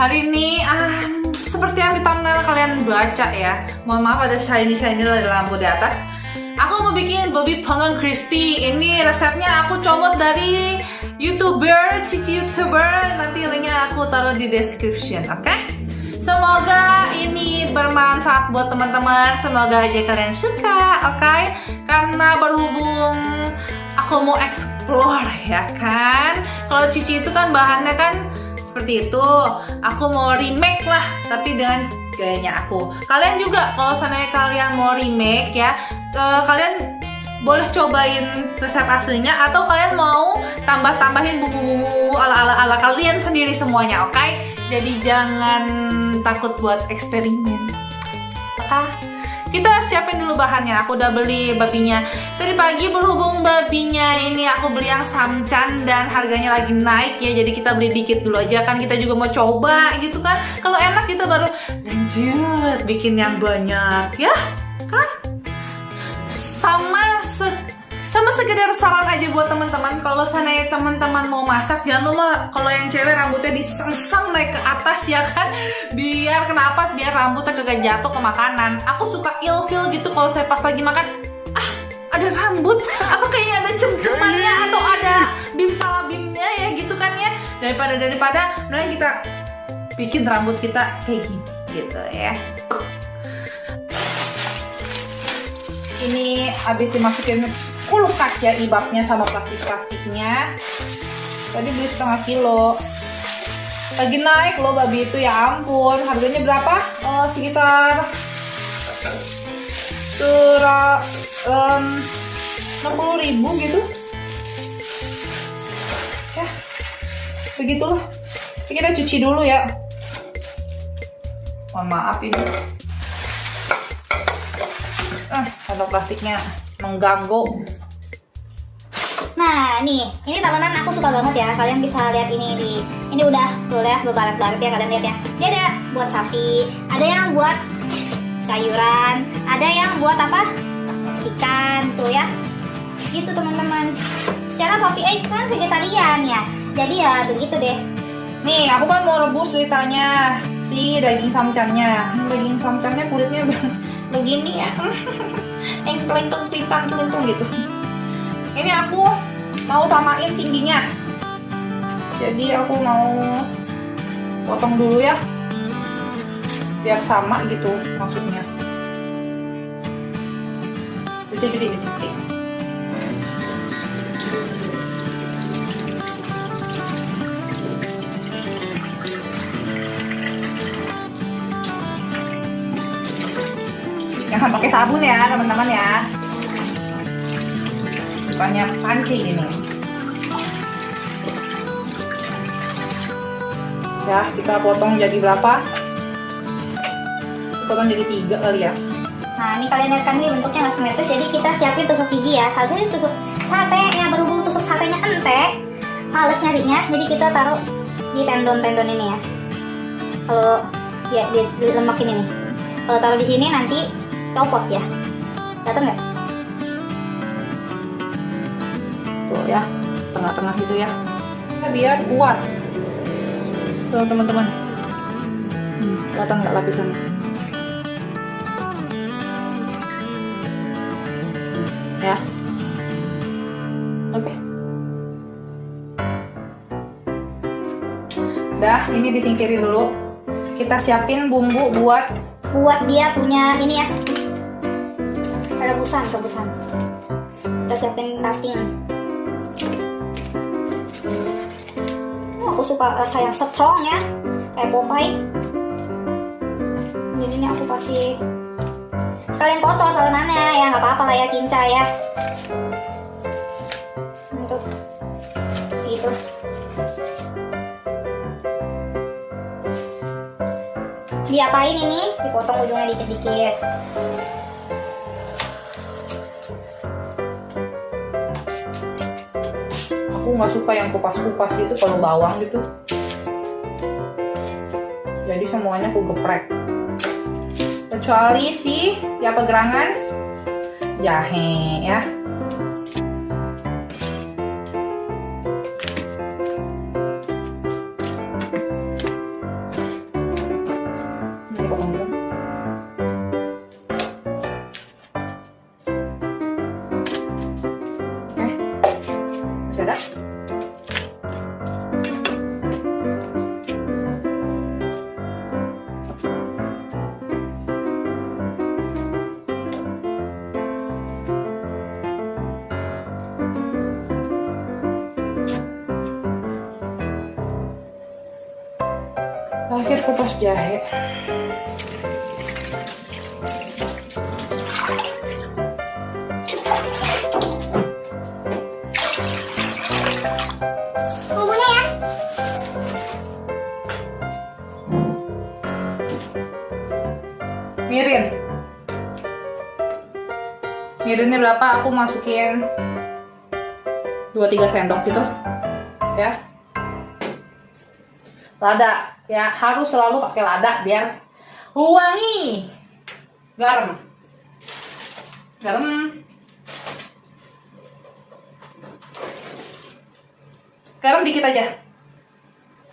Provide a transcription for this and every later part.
Hari ini seperti yang di thumbnail kalian baca ya. Mohon maaf ada shiny dari lampu di atas. Aku mau bikin Bobby panggang crispy. Ini resepnya aku comot dari YouTuber, Cici YouTuber. Nanti linknya aku taruh di description, oke? Semoga ini bermanfaat buat teman-teman. Semoga aja kalian suka, oke? Karena berhubung aku mau explore ya kan. Kalau Cici itu kan bahannya kan seperti itu. Aku mau remake lah, tapi dengan gayanya aku. Kalian juga kalau seandainya kalian mau remake ya, kalian boleh cobain resep aslinya atau kalian mau tambahin bumbu-bumbu ala kalian sendiri semuanya, oke? Jadi jangan takut buat eksperimen. Oke? Kita siapin dulu bahannya. Aku udah beli babinya tadi pagi. Berhubung babinya ini aku beli yang samcan dan harganya lagi naik ya, jadi kita beli dikit dulu aja kan. Kita juga mau coba gitu kan. Kalau enak kita baru lanjut bikin yang banyak ya kan. Sama sekedar saran aja buat teman-teman, kalau seandainya teman-teman mau masak, jangan lupa kalau yang cewek rambutnya disengsang naik ke atas ya kan, biar kenapa? Biar rambutnya kagak jatuh ke makanan. Aku suka ilfeel gitu kalau saya pas lagi makan, ada rambut, apa kayaknya ada cem-cemannya atau ada bim salah bimnya ya gitu kan ya. Daripada mending kita bikin rambut kita kayak gini gitu ya. Ini habis dimasukin kulkas ya, ibabnya sama plastiknya. Tadi beli setengah kilo. Lagi naik loh babi itu, ya ampun. Harganya berapa? Sekitar 60.000 gitu. Ya, begitulah. Kita cuci dulu ya. Maaf ini. Ada plastiknya mengganggu. Nah nih, ini teman-teman aku suka banget ya. Kalian bisa lihat ini udah tuh ya, berbaret-baret ya, kalian lihat ya. Dia ada buat sapi, ada yang buat sayuran, ada yang buat apa? Ikan tuh ya. Gitu teman-teman. Secara Poppy Egg kan vegetarian ya. Jadi ya begitu deh. Nih, aku kan mau rebus ceritanya si daging samcannya. Daging samcannya kulitnya begini ya. Engkleng-kleng gitu. Ini aku mau samain tingginya. Jadi aku mau potong dulu ya, biar sama gitu maksudnya. Cuci. Jangan pakai sabun ya teman-teman ya. Banyak pancing ini. Ya, kita potong jadi berapa? Potong jadi 3 kali ya. Nah ini kalian lihat kan, ini bentuknya nggak simetris. Jadi kita siapin tusuk gigi ya. Harusnya tusuk sate ya, berhubung tusuk satenya entek, males nyarinya. Jadi kita taruh di tendon-tendon ini ya. Kalau ya di lemak ini nih. Kalau taruh di sini nanti copot ya. Datang nggak? Tuh ya, tengah-tengah itu ya. Biar kuat. Tuh teman-teman. Kelihatan nggak lapisannya? Ya. Oke. Udah, ini disingkirin dulu. Kita siapin bumbu buat dia punya ini ya. Rebusan. Kita siapin cutting. Aku suka rasa yang strong ya, kayak Popeye. Jadi ini aku kasih sekalian kotor telenannya ya, nggak apa-apa lah ya, kinca ya. Untuk segitu. Diapain ini? Dipotong ujungnya dikit-dikit. Aku nggak suka yang kupas-kupas itu kalau bawang gitu. Jadi semuanya aku geprek. Kecuali si ya pegerangan jahe ya. Dadah. Akhir kupas jahe. Bumbunya ya. Mirin. Mirinnya berapa? Aku masukin 2-3 sendok gitu. Ya. Lada, ya harus selalu pakai lada biar wangi. Garam. Garam dikit aja.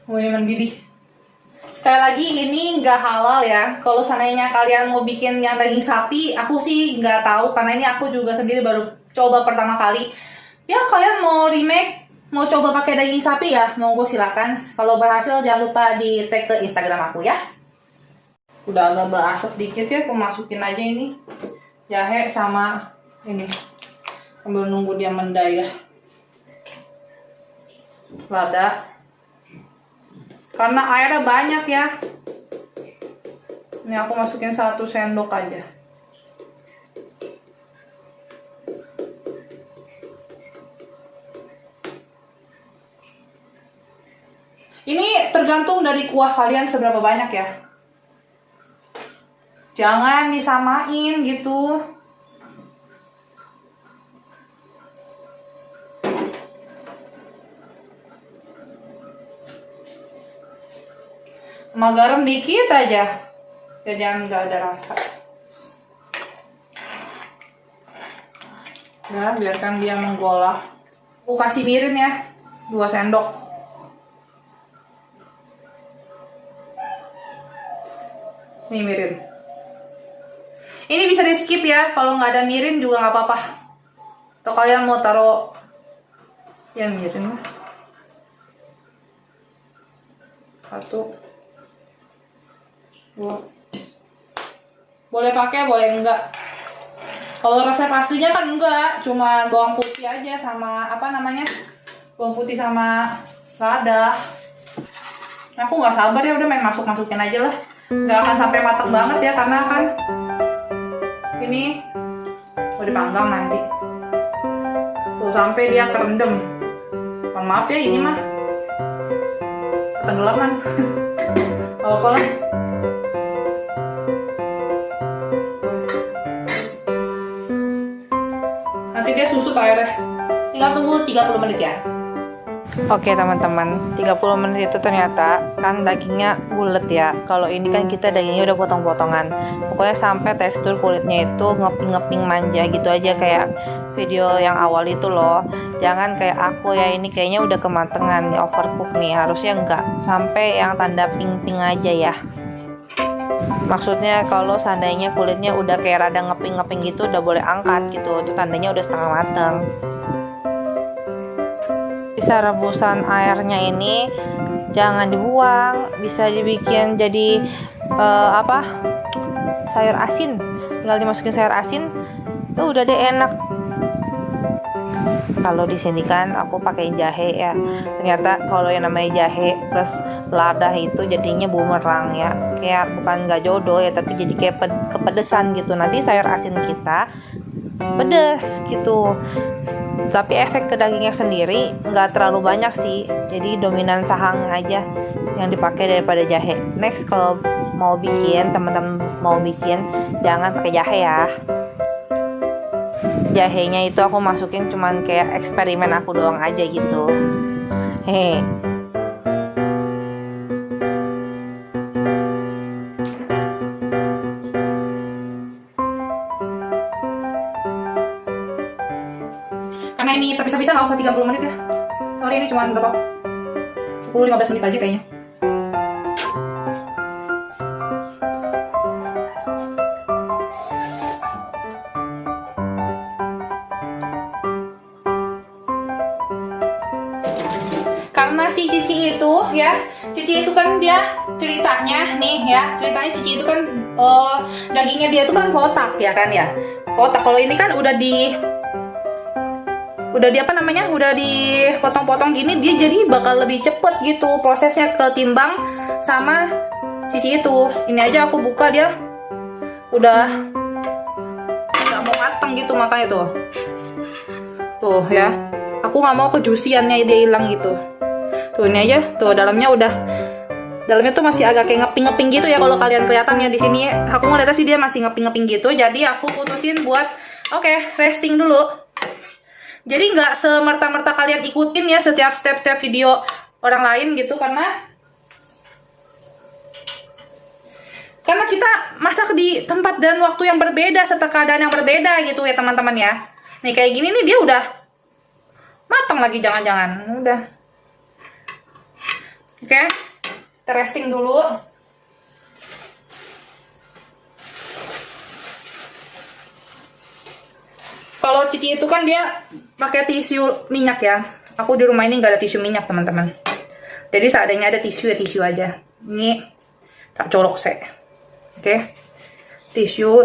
Mulai mendidih. Sekali lagi ini nggak halal ya. Kalau seandainya kalian mau bikin yang daging sapi, aku sih nggak tahu karena ini aku juga sendiri baru coba pertama kali. Ya kalian mau remake, mau coba pakai daging sapi ya, monggo silakan. Kalau berhasil jangan lupa di tag ke Instagram aku ya. Udah agak berasap dikit ya, aku masukin aja ini jahe sama ini sambil nunggu dia mendai ya. Lada, karena airnya banyak ya. Ini aku masukin 1 sendok aja. Ini tergantung dari kuah kalian seberapa banyak ya. Jangan disamain gitu. Sama garam dikit aja. Biar jangan nggak ada rasa. Ya, biarkan dia menggolak. Aku kasih mirin ya. 2 sendok. Nih mirin. Ini bisa di skip ya. Kalau nggak ada mirin juga nggak apa-apa. Atau kalian mau taruh yang mirin lah. 1, 2. Boleh pakai, boleh enggak. Kalau resep aslinya kan enggak, cuma bawang putih aja sama apa namanya? Bawang putih sama lada. Nah, aku nggak sabar ya, udah main masukin aja lah. Nggak akan sampai matang banget ya, karena kan ini mau dipanggang nanti. Tuh sampai dia kerendam. Mohon maaf ya, ini mah tenggelaman. Apa lah. Nanti dia susut airnya. Tinggal tunggu 30 menit ya. Oke teman-teman, 30 menit itu ternyata kan dagingnya bulet ya. Kalau ini kan kita dagingnya udah potong-potongan. Pokoknya sampai tekstur kulitnya itu ngeping-ngeping manja gitu aja kayak video yang awal itu loh. Jangan kayak aku ya, ini kayaknya udah kematangan nih, overcook nih. Harusnya enggak sampai yang tanda ping-ping aja ya. Maksudnya kalau seandainya kulitnya udah kayak rada ngeping-ngeping gitu udah boleh angkat gitu. Itu tandanya udah setengah mateng. Bisa rebusan airnya ini jangan dibuang, bisa dibikin jadi sayur asin. Tinggal dimasukin sayur asin, udah deh enak. Kalau di sini kan aku pakai jahe ya. Ternyata kalau yang namanya jahe plus lada itu jadinya bumerang ya. Kayak bukan nggak jodoh ya, tapi jadi kayak kepedesan gitu. Nanti sayur asin kita pedes gitu, tapi efek ke dagingnya sendiri nggak terlalu banyak sih, jadi dominan sahang aja yang dipakai daripada jahe. Next kalau mau bikin, teman-teman mau bikin jangan pakai jahe ya. Jahenya itu aku masukin cuman kayak eksperimen aku doang aja gitu. Hehe. Karena ini terpisah-pisah nggak usah 30 menit ya. Sorry, ini cuma berapa? 10-15 menit aja kayaknya. karena si Cici itu ya, Cici itu kan dia ceritanya nih ya, ceritanya Cici itu kan dagingnya dia itu kan kotak ya kan ya, kotak. Kalau ini kan udah di apa namanya, udah dipotong-potong gini, dia jadi bakal lebih cepet gitu prosesnya ketimbang sama Cici itu. Ini aja aku buka dia udah nggak mau matang gitu, makanya tuh ya, aku nggak mau kejusiannya dia hilang gitu. Tuh ini aja, tuh dalamnya tuh masih agak kayak ngeping-ngeping gitu ya, kalau kalian kelihatan ya di sini. Aku ngeliatnya sih dia masih ngeping-ngeping gitu, jadi aku putusin buat resting dulu. Jadi nggak semerta-merta kalian ikutin ya setiap step-step video orang lain gitu, karena kita masak di tempat dan waktu yang berbeda serta keadaan yang berbeda gitu ya teman-teman ya. Nih kayak gini nih dia udah matang lagi, jangan-jangan udah. Oke, kita resting dulu. Kalau Cici itu kan dia pakai tisu minyak ya. Aku di rumah ini nggak ada tisu minyak teman-teman. Jadi seadanya ada tisu ya tisu aja. Ini tak colok sih. Oke, tisu.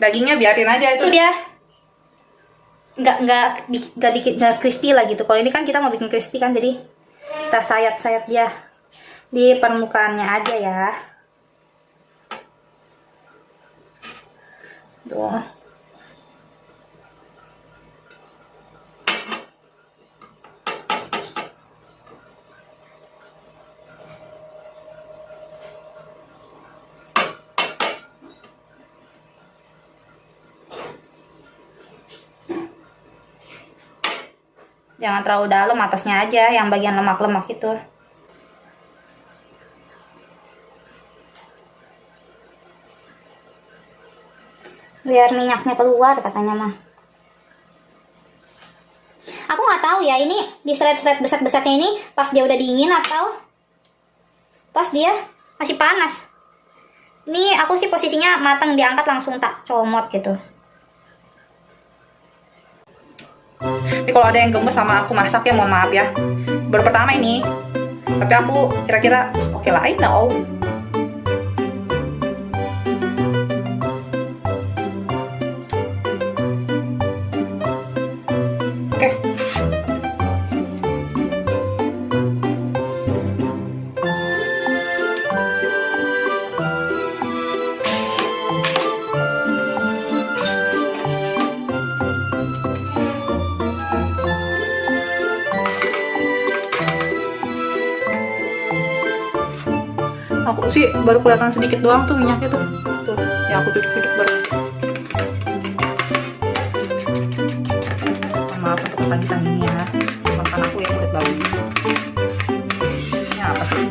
Dagingnya biarin aja itu dia. Nggak crispy lah gitu. Kalau ini kan kita mau bikin crispy kan, jadi kita sayat-sayat dia di permukaannya aja ya. Tuh. Jangan terlalu dalam, atasnya aja yang bagian lemak-lemak itu. Biar minyaknya keluar katanya mah. Aku nggak tahu ya, ini di seret-seret besar-besarnya ini pas dia udah dingin atau pas dia masih panas. Ini aku sih posisinya matang, diangkat langsung tak comot gitu. Ini kalau ada yang gemes sama aku masak ya mohon maaf ya. Baru pertama ini, tapi aku kira-kira oke lah, I know. Aku sih baru kelihatan sedikit doang tuh minyaknya tuh. Tuh, ya aku cucuk-cucuk baru. Maaf untuk kesakitan ini ya. Makan aku ya kulit babi. Ini apa sih?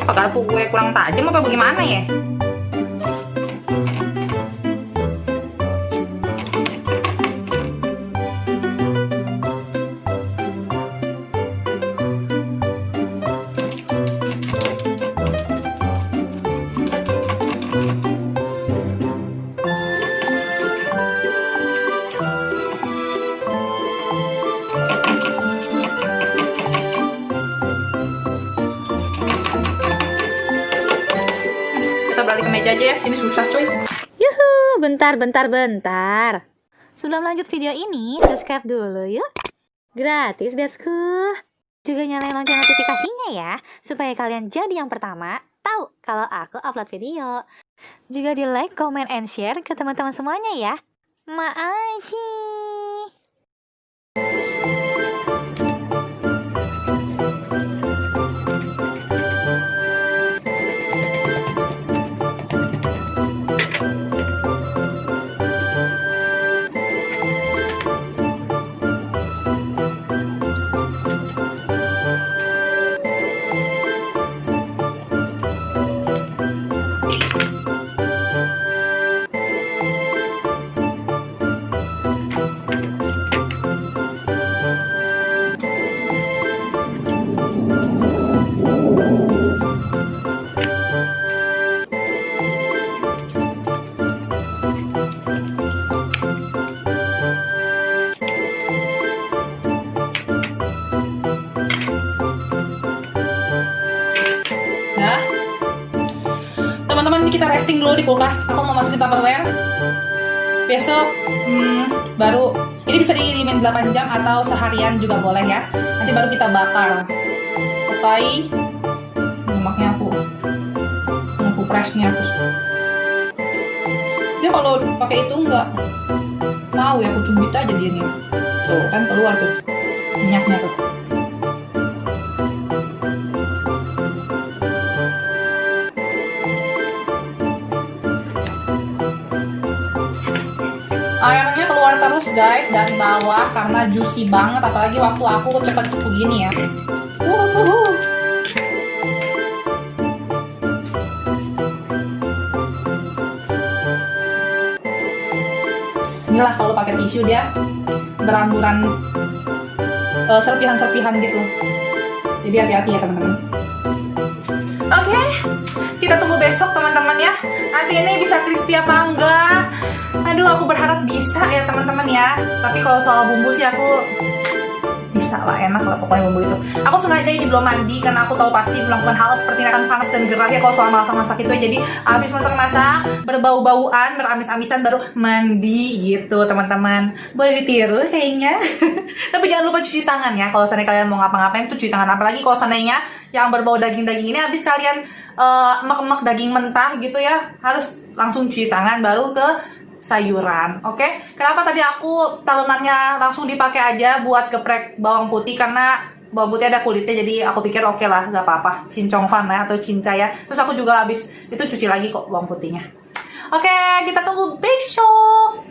Apakah aku gue kurang tajam apa bagaimana ya? Kita balik ke meja aja ya, sini susah coy. Yuhu, bentar. Sebelum lanjut video ini, subscribe dulu yuk. Gratis, bebsku. Juga nyalain lonceng notifikasinya ya, supaya kalian jadi yang pertama tahu kalau aku upload video. Juga di like, comment, and share ke teman-teman semuanya ya. Makasih. kita resting dulu di kulkas. Aku mau masukin Tupperware. Besok baru, ini bisa didiemin 8 jam atau seharian juga boleh ya. Nanti baru kita bakar. Oke, lemaknya aku freshnya aku. Dia kalau pakai itu enggak mau ya, aku cubit aja dia nih. Tuh kan keluar tuh minyaknya tuh. Airnya keluar terus guys dari bawah karena juicy banget, apalagi waktu aku cepet begini ya. Inilah kalau pakai tisu dia beramburan serpihan-serpihan gitu. Jadi hati-hati ya teman-teman. Oke, kita tunggu besok teman-teman ya. Nanti ini bisa crispy apa enggak? Aduh, aku berharap bisa ya teman-teman ya. Tapi kalau soal bumbu sih aku bisa lah, enak lah pokoknya bumbu itu. Aku sengaja ini belum mandi karena aku tahu pasti melakukan hal seperti ini akan panas dan gerah ya kalau soal masak-masak itu ya. Jadi habis masak-masak berbau-bauan, beramis-amisan baru mandi gitu teman-teman. Boleh ditiru kayaknya. Tapi jangan lupa cuci tangan ya kalau seandainya kalian mau ngapa-ngapain tuh cuci tangan. Apalagi kalau seandainya yang berbau daging-daging ini habis kalian emak-emak daging mentah gitu ya, harus langsung cuci tangan baru ke sayuran. Oke. Kenapa tadi aku talonannya langsung dipakai aja buat geprek bawang putih, karena bawang putih ada kulitnya, jadi aku pikir oke lah, nggak apa-apa, cincong fan ya atau cinca ya. Terus aku juga habis itu cuci lagi kok bawang putihnya. Oke, kita tunggu besok.